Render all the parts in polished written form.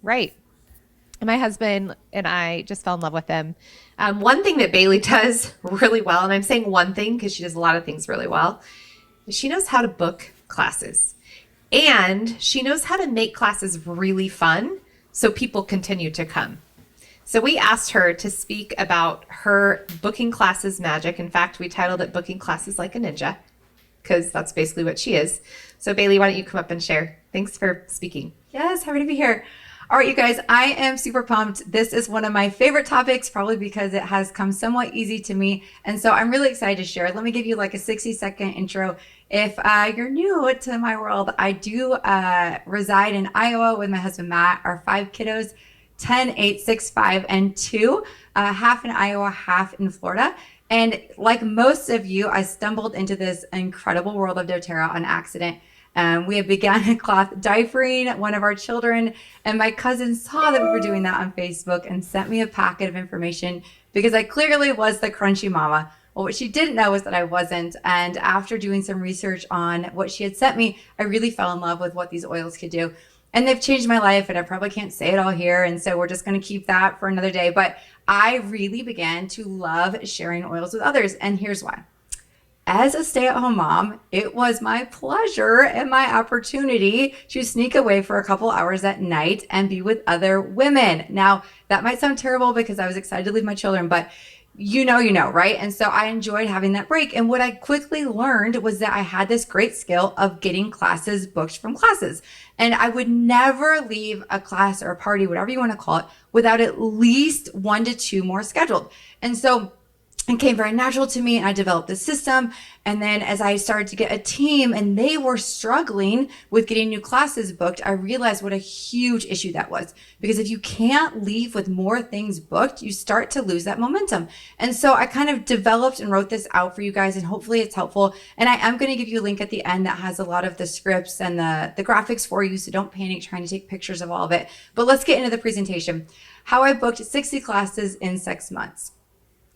Right. And my husband and I just fell in love with them. One thing that Bailey does really well, and I'm saying one thing because she does a lot of things really well, is she knows how to book classes. And she knows how to make classes really fun so people continue to come. So we asked her to speak about her booking classes magic. In fact, we titled it Booking Classes Like a Ninja because that's basically what she is. So Bailey, why don't you come up and share? Thanks for speaking. Yes, happy to be here. All right, you guys, I am super pumped. This is one of my favorite topics, probably because it has come somewhat easy to me. And so I'm really excited to share it. Let me give you like a 60-second intro. If you're new to my world, I do reside in Iowa with my husband, Matt, our 5 kiddos, 10, 8, 6, 5, and 2, half in Iowa, half in Florida. And like most of you, I stumbled into this incredible world of doTERRA on accident. We had begun a cloth diapering one of our children, and my cousin saw that we were doing that on Facebook and sent me a packet of information because I clearly was the crunchy mama. Well, what she didn't know was that I wasn't. And after doing some research on what she had sent me, I really fell in love with what these oils could do. And they've changed my life, and I probably can't say it all here. And so we're just going to keep that for another day. But I really began to love sharing oils with others. And here's why. As a stay-at-home mom, it was my pleasure and my opportunity to sneak away for a couple hours at night and be with other women. Now, that might sound terrible because I was excited to leave my children, but you know, right? And so I enjoyed having that break. And what I quickly learned was that I had this great skill of getting classes booked from classes. And I would never leave a class or a party, whatever you want to call it, without at least 1 to 2 more scheduled. And so it came very natural to me, and I developed the system. And then as I started to get a team and they were struggling with getting new classes booked, I realized what a huge issue that was. Because if you can't leave with more things booked, you start to lose that momentum. And so I kind of developed and wrote this out for you guys, and hopefully it's helpful. And I am going to give you a link at the end that has a lot of the scripts and the graphics for you. So don't panic trying to take pictures of all of it. But let's get into the presentation. How I booked 60 classes in 6 months.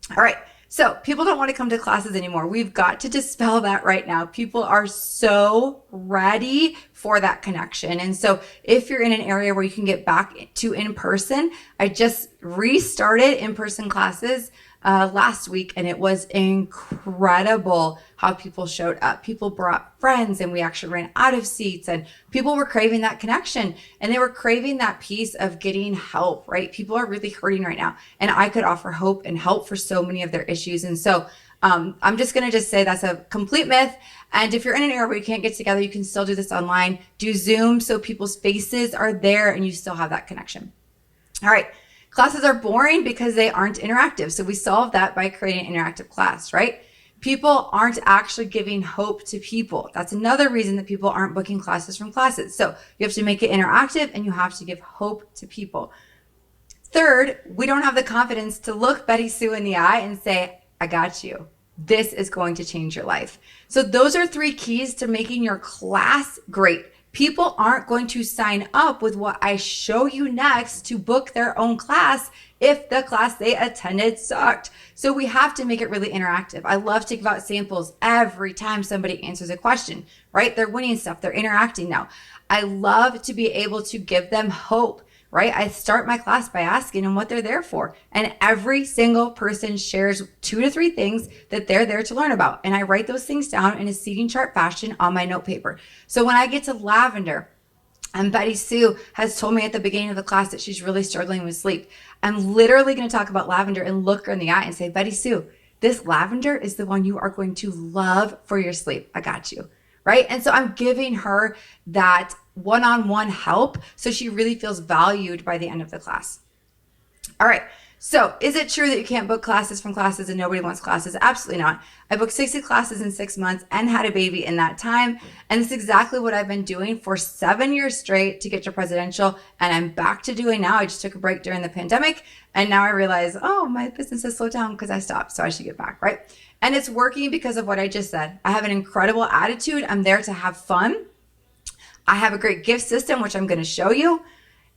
All right. So people don't want to come to classes anymore. We've got to dispel that right now. People are so ready for that connection. And so if you're in an area where you can get back to in person, I just restarted in-person classes last week, and it was incredible how people showed up. People brought friends, and we actually ran out of seats, and people were craving that connection, and they were craving that piece of getting help, right? People are really hurting right now, and I could offer hope and help for so many of their issues. And so I'm just going to just say that's a complete myth. And if you're in an area where you can't get together, you can still do this online. Do Zoom so people's faces are there and you still have that connection. All right. Classes are boring because they aren't interactive. So we solved that by creating an interactive class, right? People aren't actually giving hope to people. That's another reason that people aren't booking classes from classes. So you have to make it interactive and you have to give hope to people. Third, we don't have the confidence to look Betty Sue in the eye and say, I got you. This is going to change your life. So those are 3 keys to making your class great. People aren't going to sign up with what I show you next to book their own class if the class they attended sucked. So we have to make it really interactive. I love to give out samples every time somebody answers a question, right? They're winning stuff. They're interacting now. I love to be able to give them hope, right? I start my class by asking them what they're there for. And every single person shares 2 to 3 things that they're there to learn about. And I write those things down in a seating chart fashion on my note paper. So when I get to lavender, and Betty Sue has told me at the beginning of the class that she's really struggling with sleep, I'm literally going to talk about lavender and look her in the eye and say, Betty Sue, this lavender is the one you are going to love for your sleep. I got you. Right? And so I'm giving her that one-on-one help so she really feels valued by the end of the class. All right. So is it true that you can't book classes from classes and nobody wants classes? Absolutely not. I booked 60 classes in 6 months and had a baby in that time. And it's exactly what I've been doing for 7 years straight to get to presidential. And I'm back to doing now. I just took a break during the pandemic. And now I realize, oh, my business has slowed down because I stopped. So I should get back, right? And it's working because of what I just said. I have an incredible attitude. I'm there to have fun. I have a great gift system, which I'm going to show you.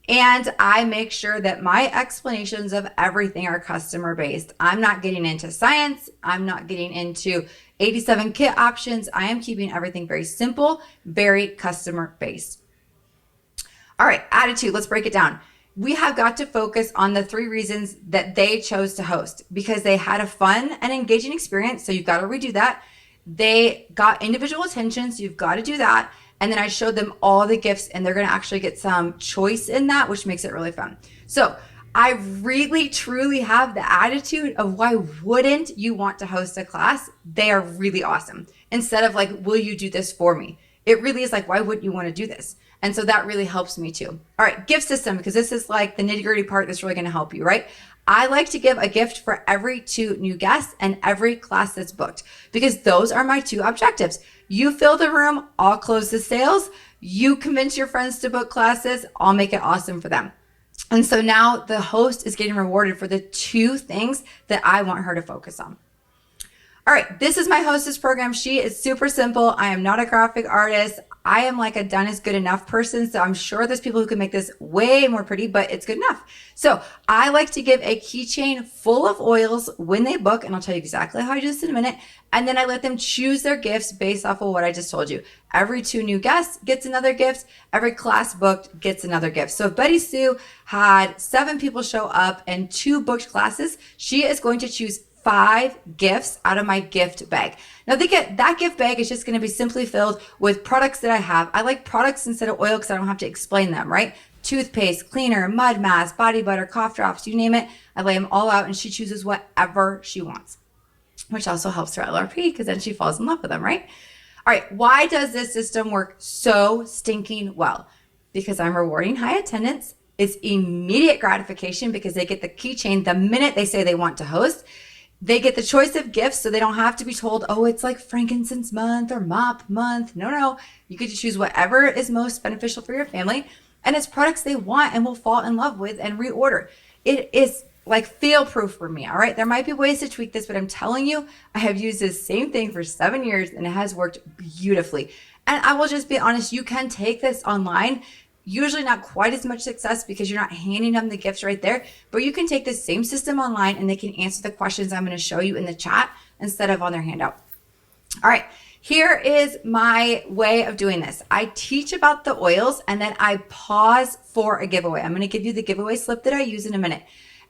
And I make sure that my explanations of everything are customer based. I'm not getting into science. I'm not getting into 87 kit options. I am keeping everything very simple, very customer based. All right, attitude. Let's break it down. We have got to focus on the 3 reasons that they chose to host, because they had a fun and engaging experience. So you've got to redo that. They got individual attention. So you've got to do that. And then I showed them all the gifts, and they're going to actually get some choice in that, which makes it really fun. So I really, truly have the attitude of, why wouldn't you want to host a class? They are really awesome. Instead of like, will you do this for me? It really is like, why wouldn't you want to do this? And so that really helps me too. All right, gift system, because this is like the nitty gritty part that's really going to help you, right? I like to give a gift for every 2 new guests and every class that's booked, because those are my 2 objectives. You fill the room, I'll close the sales. You convince your friends to book classes, I'll make it awesome for them. And so now the host is getting rewarded for the 2 things that I want her to focus on. All right, this is my hostess program. She is super simple. I am not a graphic artist. I am like a done is good enough person. So I'm sure there's people who can make this way more pretty, but it's good enough. So I like to give a keychain full of oils when they book, and I'll tell you exactly how I do this in a minute. And then I let them choose their gifts based off of what I just told you. Every 2 new guests gets another gift. Every class booked gets another gift. So if Betty Sue had 7 people show up and 2 booked classes, she is going to choose 5 gifts out of my gift bag. Now that gift bag is just going to be simply filled with products that I have. I like products instead of oil because I don't have to explain them, right? Toothpaste, cleaner, mud mask, body butter, cough drops, you name it. I lay them all out, and she chooses whatever she wants, which also helps her LRP because then she falls in love with them, right? All right, why does this system work so stinking well? Because I'm rewarding high attendance. It's immediate gratification because they get the keychain the minute they say they want to host. They get the choice of gifts, so they don't have to be told, oh, it's like frankincense month or mop month. No. You get to choose whatever is most beneficial for your family. And it's products they want and will fall in love with and reorder. It is like fail proof for me, all right? There might be ways to tweak this, but I'm telling you, I have used this same thing for 7 years and it has worked beautifully. And I will just be honest, you can take this online. Usually not quite as much success because you're not handing them the gifts right there, but you can take the same system online and they can answer the questions I'm going to show you in the chat instead of on their handout. All right, here is my way of doing this. I teach about the oils and then I pause for a giveaway. I'm going to give you the giveaway slip that I use in a minute.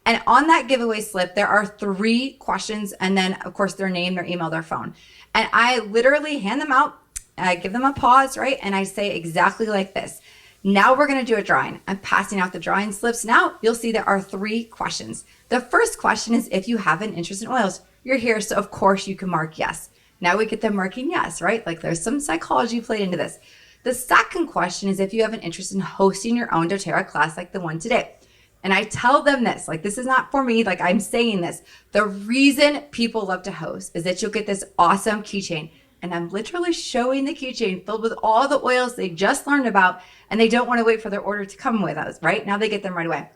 And on that giveaway slip, there are 3 questions and then of course their name, their email, their phone. And I literally hand them out. I give them a pause, right? And I say exactly like this. Now we're going to do a drawing. I'm passing out the drawing slips. Now you'll see there are 3 questions. The first question is if you have an interest in oils. You're here, so of course you can mark yes. Now we get them marking yes, right? Like there's some psychology played into this. The second question is if you have an interest in hosting your own doTERRA class like the one today. And I tell them this, like this is not for me, like I'm saying this. The reason people love to host is that you'll get this awesome keychain. And I'm literally showing the keychain filled with all the oils they just learned about, and they don't want to wait for their order to come with us, right? Now they get them right away.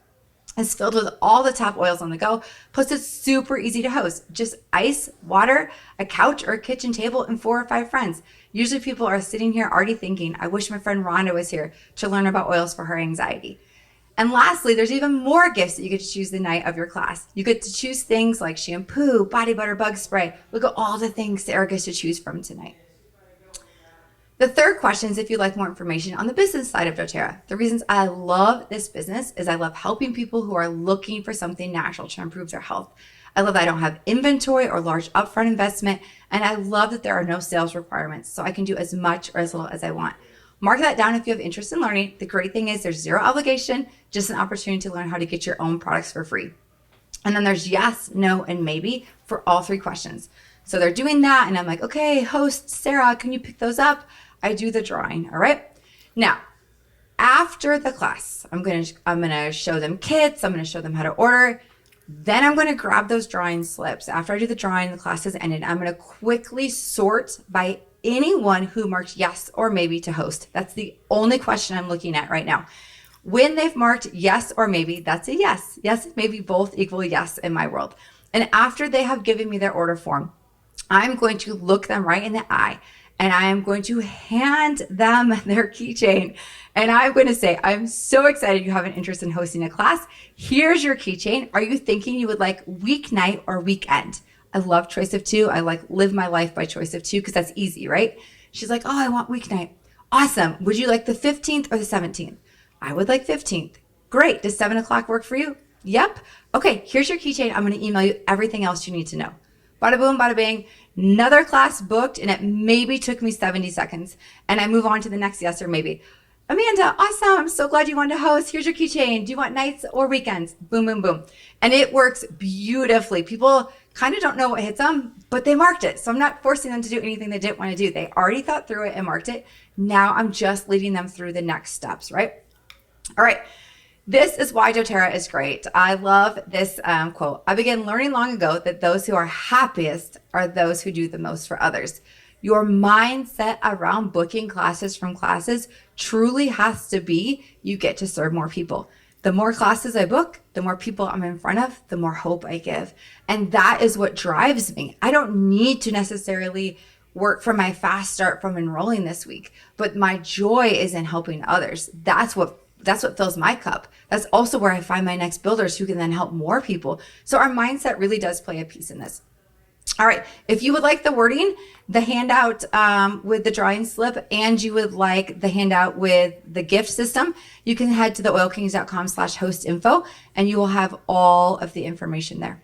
It's filled with all the top oils on the go, plus it's super easy to host. Just ice, water, a couch or a kitchen table, and 4 or 5 friends. Usually people are sitting here already thinking, I wish my friend Rhonda was here to learn about oils for her anxiety. And lastly, there's even more gifts that you get to choose the night of your class. You get to choose things like shampoo, body butter, bug spray. Look at all the things Sarah gets to choose from tonight. The third question is if you'd like more information on the business side of doTERRA. The reasons I love this business is I love helping people who are looking for something natural to improve their health. I love that I don't have inventory or large upfront investment. And I love that there are no sales requirements, so I can do as much or as little as I want. Mark that down if you have interest in learning. The great thing is there's 0 obligation, just an opportunity to learn how to get your own products for free. And then there's yes, no, and maybe for all 3 questions. So they're doing that and I'm like, okay, host Sarah, can you pick those up? I do the drawing, all right? Now, after the class, I'm gonna show them kits, I'm gonna show them how to order. Then I'm gonna grab those drawing slips. After I do the drawing, the class has ended. I'm gonna quickly sort by anyone who marked yes or maybe to host. That's the only question I'm looking at right now. When they've marked yes or maybe, that's a yes. Yes and maybe both equal yes in my world. And after they have given me their order form, I'm going to look them right in the eye and I am going to hand them their keychain. And I'm going to say, I'm so excited you have an interest in hosting a class. Here's your keychain. Are you thinking you would like weeknight or weekend? I love choice of 2. I like live my life by choice of 2 because that's easy, right? She's like, oh, I want weeknight. Awesome. Would you like the 15th or the 17th? I would like 15th. Great. Does 7 o'clock work for you? Yep. Okay, here's your keychain. I'm going to email you everything else you need to know. Bada boom, bada bing. Another class booked, and it maybe took me 70 seconds. And I move on to the next yes or maybe. Amanda, awesome. I'm so glad you wanted to host. Here's your keychain. Do you want nights or weekends? Boom, boom, boom. And it works beautifully. People kind of don't know what hits them, but they marked it. So I'm not forcing them to do anything they didn't want to do. They already thought through it and marked it. Now I'm just leading them through the next steps, right? All right. This is why doTERRA is great. I love this quote. I began learning long ago that those who are happiest are those who do the most for others. Your mindset around booking classes from classes truly has to be you get to serve more people. The more classes I book, the more people I'm in front of, the more hope I give. And that is what drives me. I don't need to necessarily work for my fast start from enrolling this week, but my joy is in helping others. That's what fills my cup. That's also where I find my next builders who can then help more people. So our mindset really does play a piece in this. All right. If you would like the wording, the handout with the drawing slip, and you would like the handout with the gift system, you can head to the oilkings.com/host info, and you will have all of the information there.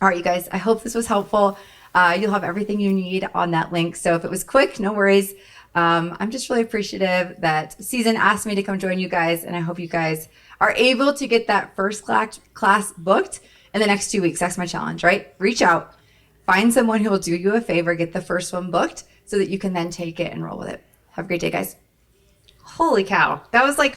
All right, you guys, I hope this was helpful. You'll have everything you need on that link. So if it was quick, no worries. I'm just really appreciative that Season asked me to come join you guys, and I hope you guys are able to get that first class booked in the next 2 weeks. That's my challenge, right? Reach out, find someone who will do you a favor, get the first one booked so that you can then take it and roll with it. Have a great day, guys. Holy cow. That was like